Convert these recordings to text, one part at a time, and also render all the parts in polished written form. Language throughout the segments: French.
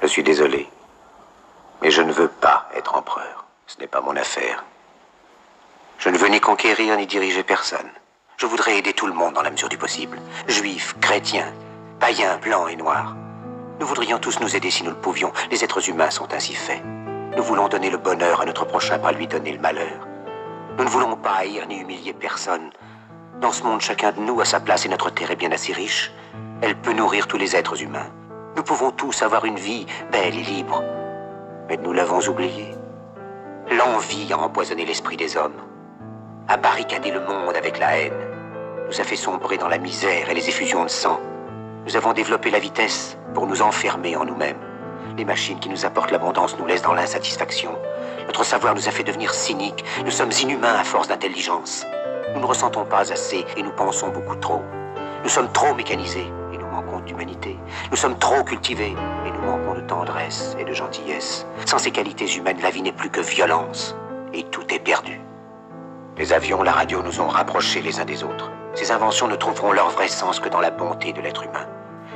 suis désolé, mais je ne veux pas être empereur. Ce n'est pas mon affaire. Je ne veux ni conquérir ni diriger personne. Je voudrais aider tout le monde dans la mesure du possible. Juifs, chrétiens, païens, blancs et noirs. Nous voudrions tous nous aider si nous le pouvions. Les êtres humains sont ainsi faits. Nous voulons donner le bonheur à notre prochain, pas lui donner le malheur. Nous ne voulons pas haïr ni humilier personne. Dans ce monde, chacun de nous a sa place et notre terre est bien assez riche. Elle peut nourrir tous les êtres humains. Nous pouvons tous avoir une vie belle et libre. Mais nous l'avons oublié. L'envie a empoisonné l'esprit des hommes, a barricadé le monde avec la haine, nous a fait sombrer dans la misère et les effusions de sang. Nous avons développé la vitesse pour nous enfermer en nous-mêmes. Les machines qui nous apportent l'abondance nous laissent dans l'insatisfaction. Notre savoir nous a fait devenir cyniques. Nous sommes inhumains à force d'intelligence. Nous ne ressentons pas assez et nous pensons beaucoup trop. Nous sommes trop mécanisés et nous manquons d'humanité. Nous sommes trop cultivés et nous manquons de tendresse et de gentillesse. Sans ces qualités humaines, la vie n'est plus que violence et tout est perdu. Les avions, la radio nous ont rapprochés les uns des autres. Ces inventions ne trouveront leur vrai sens que dans la bonté de l'être humain,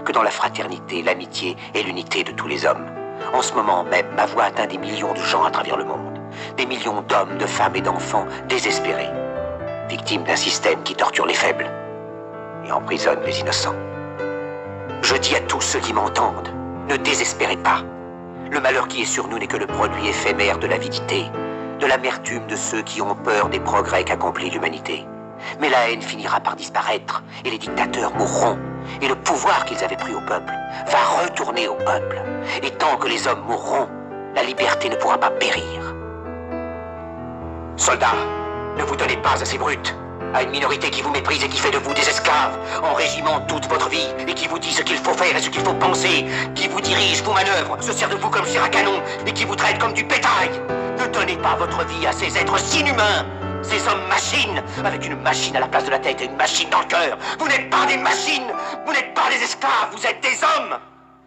que dans la fraternité, l'amitié et l'unité de tous les hommes. En ce moment même, ma voix atteint des millions de gens à travers le monde. Des millions d'hommes, de femmes et d'enfants désespérés, victimes d'un système qui torture les faibles et emprisonne les innocents. Je dis à tous ceux qui m'entendent, ne désespérez pas. Le malheur qui est sur nous n'est que le produit éphémère de l'avidité, de l'amertume de ceux qui ont peur des progrès qu'accomplit l'humanité. Mais la haine finira par disparaître, et les dictateurs mourront, et le pouvoir qu'ils avaient pris au peuple va retourner au peuple. Et tant que les hommes mourront, la liberté ne pourra pas périr. Soldats, ne vous donnez pas à ces brutes, à une minorité qui vous méprise et qui fait de vous des esclaves, en régiment toute votre vie, et qui vous dit ce qu'il faut faire et ce qu'il faut penser, qui vous dirige, vous manœuvre, se sert de vous comme chair à canon, et qui vous traite comme du bétail. Ne donnez pas votre vie à ces êtres inhumains, ces hommes-machines, avec une machine à la place de la tête et une machine dans le cœur. Vous n'êtes pas des machines, vous n'êtes pas des esclaves, vous êtes des hommes.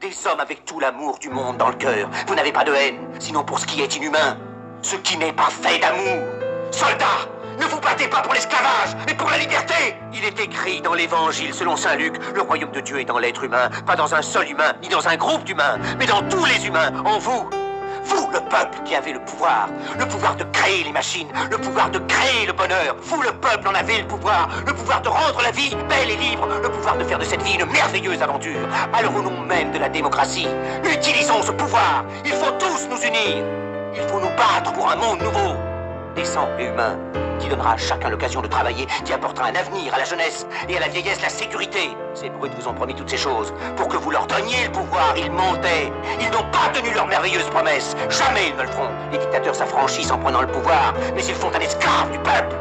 Des hommes avec tout l'amour du monde dans le cœur. Vous n'avez pas de haine, sinon pour ce qui est inhumain, ce qui n'est pas fait d'amour. Soldats, ne vous battez pas pour l'esclavage, mais pour la liberté. Il est écrit dans l'évangile selon saint Luc, le royaume de Dieu est dans l'être humain, pas dans un seul humain, ni dans un groupe d'humains, mais dans tous les humains, en vous. Vous, le peuple qui avez le pouvoir de créer les machines, le pouvoir de créer le bonheur. Vous, le peuple, en avez le pouvoir de rendre la vie belle et libre, le pouvoir de faire de cette vie une merveilleuse aventure. Alors au nom même de la démocratie, utilisons ce pouvoir. Il faut tous nous unir. Il faut nous battre pour un monde nouveau, décent et humain, qui donnera à chacun l'occasion de travailler, qui apportera un avenir à la jeunesse et à la vieillesse la sécurité. Ces brutes vous ont promis toutes ces choses pour que vous leur donniez le pouvoir. Ils mentaient. Ils n'ont pas tenu leurs merveilleuses promesses. Jamais ils ne le feront. Les dictateurs s'affranchissent en prenant le pouvoir, mais ils font un esclave du peuple.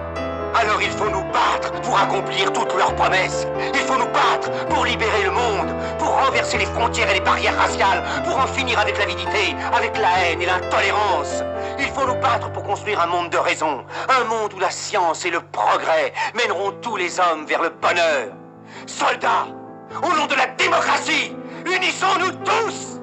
Alors il faut nous battre pour accomplir toutes leurs promesses. Il faut nous battre pour libérer le monde, pour renverser les frontières et les barrières raciales, pour en finir avec l'avidité, avec la haine et l'intolérance. Il faut nous battre pour construire un monde de raison, un monde où la science et le progrès mèneront tous les hommes vers le bonheur. Soldats, au nom de la démocratie, unissons-nous tous!